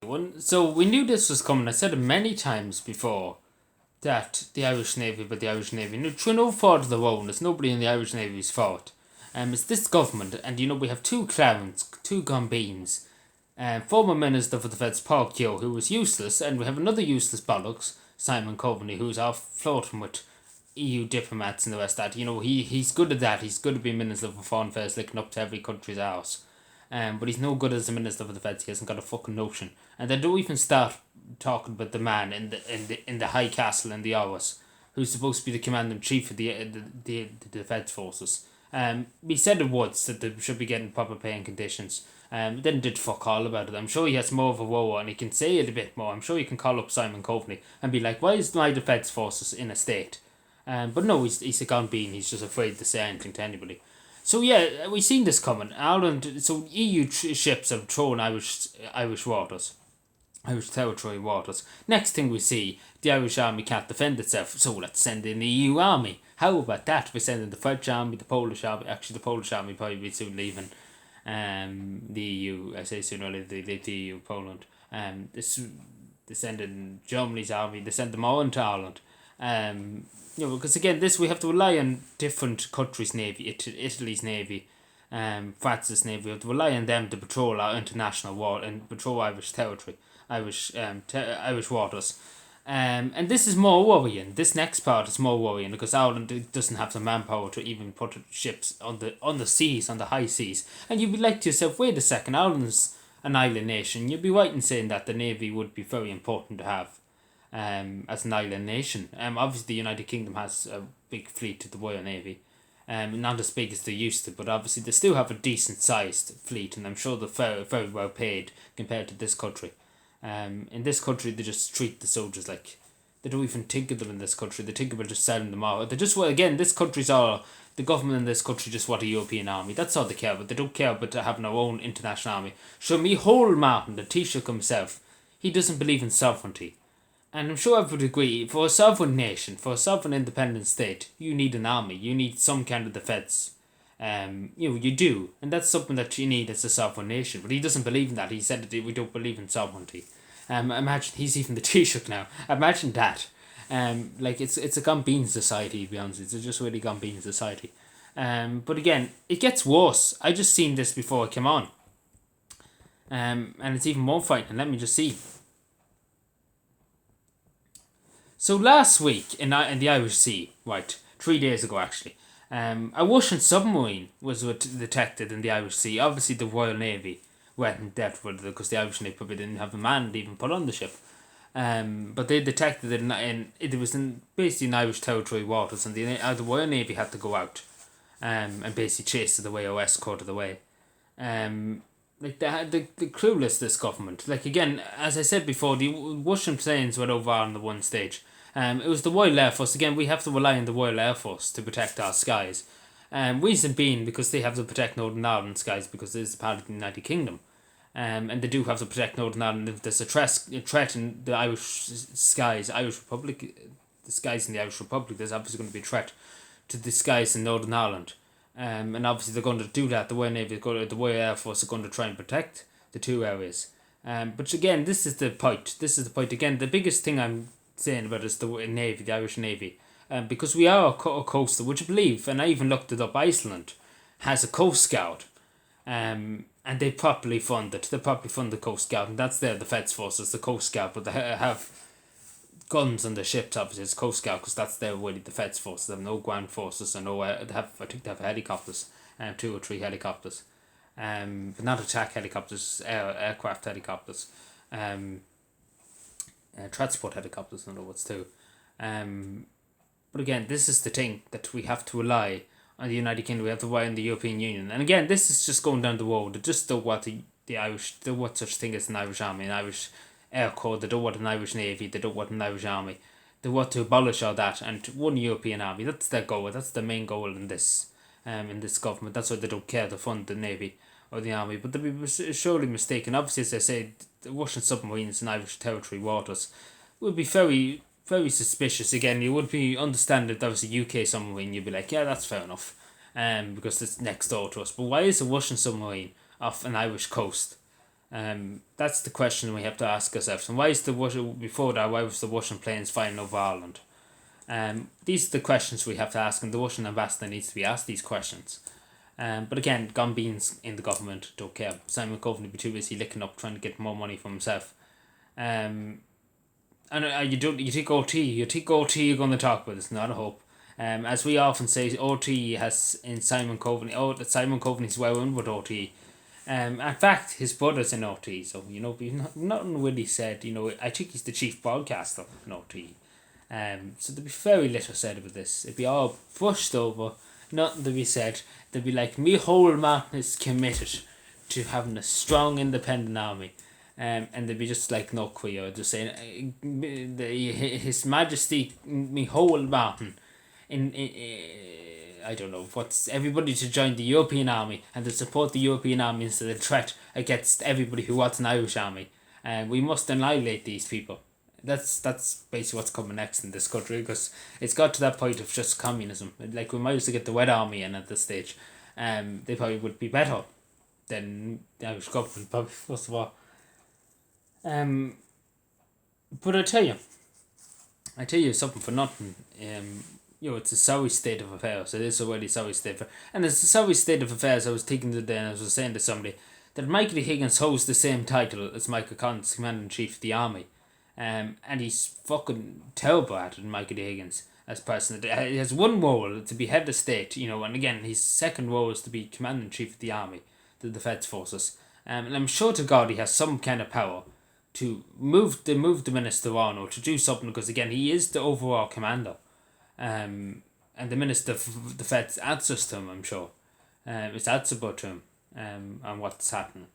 So we knew this was coming. I said it many times before that the Irish Navy, but the Irish Navy, through no fault of their own, it's nobody in the Irish Navy's fault. It's this government, and we have two clowns, two gumbeans. Former Minister for Defence Paul Keogh, who was useless, and we have another useless bollocks, Simon Coveney, who's off floating with EU diplomats and the rest of that. He's good at that. He's good at being Minister for Foreign Affairs, licking up to every country's arse. But he's no good as a Minister for Defence. He hasn't got a fucking notion. And they don't even start talking about the man in the High Castle in the Hours, who's supposed to be the Commander in Chief of the Defence Forces. He said it once that they should be getting proper pay and conditions. Then did fuck all about it. I'm sure he has more of a woe and he can say it a bit more. I'm sure he can call up Simon Coveney and be like, why is my defence forces in a state? But no, he's a gone bean. He's just afraid to say anything to anybody. So yeah, we've seen this coming. Ireland, so EU ships have thrown Irish waters. Irish territory waters. Next thing we see, the Irish army can't defend itself, so let's send in the EU army. How about that? We send in the French army, the Polish army. Actually, the Polish army probably be soon leaving the EU. I say soon earlier they leave the EU, Poland. They send in Germany's army. They send them all into Ireland. Because again, we have to rely on different countries' navy. Italy's navy, France's navy. We have to rely on them to patrol our international water and patrol Irish territory, Irish waters. And this is more worrying. This next part is more worrying because Ireland doesn't have the manpower to even put ships on the seas, on the high seas. And you'd be like to yourself, wait a second, Ireland's an island nation. You'd be right in saying that the navy would be very important to have. As an island nation. Obviously the United Kingdom has a big fleet of the Royal Navy. Not as big as they used to, but obviously they still have a decent sized fleet, and I'm sure they're very, very well paid compared to this country. In this country, they just treat the soldiers like they don't even think of them in this country. They think about just selling them out. They just again, this country's all the government in this country just want a European army. That's all they care about. They don't care about having our own international army. Show me whole Martin, the Taoiseach himself. He doesn't believe in sovereignty. And I'm sure everyone would agree, for a sovereign nation, for a sovereign independent state, you need an army. You need some kind of defence. You do. And that's something that you need as a sovereign nation. But he doesn't believe in that. He said that we don't believe in sovereignty. Imagine, he's even the Taoiseach now. Imagine that. It's a gone bean society, to be honest. It's just really gone bean society. But again, it gets worse. I just seen this before I came on. And it's even more frightening. Let me just see. So last week in the Irish Sea, right, 3 days ago actually, a Russian submarine was detected in the Irish Sea. Obviously the Royal Navy went in depth with it because the Irish Navy probably didn't have a man to even put on the ship. But they detected it it was basically in Irish territory waters, and the Royal Navy had to go out and basically chase it away or escort it away. The clueless, this government. Like again, as I said before, the Russian planes went over on the one stage. It was the Royal Air Force. Again, we have to rely on the Royal Air Force to protect our skies. Reason being because they have to protect Northern Ireland skies because it is part of the United Kingdom. And they do have to protect Northern Ireland. If there's a threat in the Irish skies, Irish Republic, the skies in the Irish Republic, there's obviously going to be a threat to the skies in Northern Ireland. And obviously they're going to do that. The Royal Navy, the Royal Air Force are going to try and protect the two areas. But again, this is the point. Again, the biggest thing I'm saying about is the Navy, the Irish Navy. Because we are a coastal, would you believe? And I even looked it up. Iceland has a Coast Guard. And they properly fund it. They properly fund the Coast Guard, and that's their defence forces, the Coast Guard. But they have guns on the ships, obviously, it's Coast Guard, because that's their really defence forces. They have no ground forces, and I think they have helicopters, 2 or 3 helicopters, but not attack helicopters, aircraft helicopters, transport helicopters, in other words too. But again, this is the thing that we have to rely on the United Kingdom. We have to rely on the European Union, and again, this is just going down the road. They just don't want the Irish. They don't want such thing as an Irish army, an Irish Air Corps. They don't want an Irish Navy. They don't want an Irish army. They want to abolish all that and one European army. That's their goal. That's the main goal in this government. That's why they don't care to fund the Navy or the army. But they'd be surely mistaken. Obviously, as I say, the Russian submarines in Irish territory waters would be very, very suspicious. Again, you would be understand if that was a UK submarine, you'd be like, yeah, that's fair enough, because it's next door to us. But why is a Russian submarine off an Irish coast? That's the question we have to ask ourselves. And why is before that, why was the Russian planes flying over Ireland? These are the questions we have to ask, and the Russian ambassador needs to be asked these questions. But again, gone beans in the government don't care. Simon Coveney be too busy licking up trying to get more money for himself. And you take OT, you're going to talk about this, not a hope. As we often say, OT has in Simon Coveney, that Simon Coveney's well in with OT. In fact, his brother's in OT, so nothing really said. I think he's the chief broadcaster in OT. So there'd be very little said about this. It'd be all brushed over, nothing to be said. They'd be like, me whole man is committed to having a strong independent army. And they'd be just like, no queer, just saying, His Majesty, me whole man, in I don't know, what's everybody to join the European army and to support the European army instead of threat against everybody who wants an Irish army. We must annihilate these people. That's basically what's coming next in this country, because it's got to that point of just communism. Like, we might as well get the Red Army in at this stage. They probably would be better than the Irish government, probably, first of all. But I tell you something for nothing. It's a sorry state of affairs. It is a really sorry state of affairs. And it's a sorry state of affairs. I was thinking today, and I was saying to somebody, that Michael Higgins holds the same title as Michael Collins, Commander-in-Chief of the Army. And he's fucking terrible at it, Michael Higgins, as person. He has one role, to be head of state, and again, his second role is to be Commander-in-Chief of the Army, the Defence Forces. And I'm sure to God he has some kind of power to move the minister on, or to do something, because again, he is the overall commander. And the Minister of Defence answers to him, I'm sure. It's answerable to him on what's happening.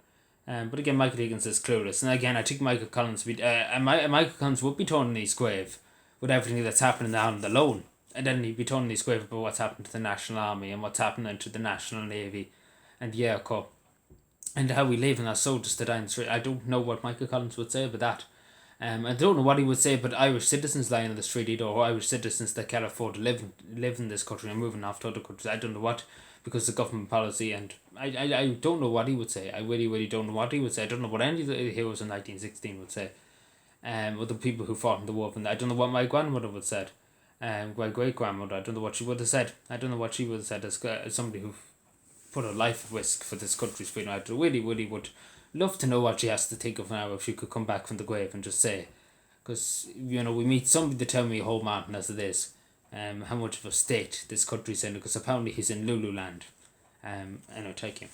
But again, Michael Higgins is clueless. And again, I think Michael Collins would be thrown in his grave with everything that's happening in Ireland alone. And then he'd be thrown in his grave about what's happened to the National Army and what's happening to the National Navy and the Air Corps. And how we live in our soldiers to die in the street. I don't know what Michael Collins would say about that. I don't know what he would say about Irish citizens lying in the street either, or Irish citizens that can't afford to live in this country and moving off to other countries. I don't know what, because of government policy, and I don't know what he would say. I really, really don't know what he would say. I don't know what any of the heroes in 1916 would say. Or the people who fought in the war. And I don't know what my grandmother would have said. My great-grandmother, I don't know what she would have said. I don't know what she would have said as somebody who put her life at risk for this country's freedom. I really, really would love to know what she has to think of now if she could come back from the grave and just say, because we meet somebody to tell me a whole mountain as it is, how much of a state this country's in, because apparently he's in Lululand. Anyway, thank you.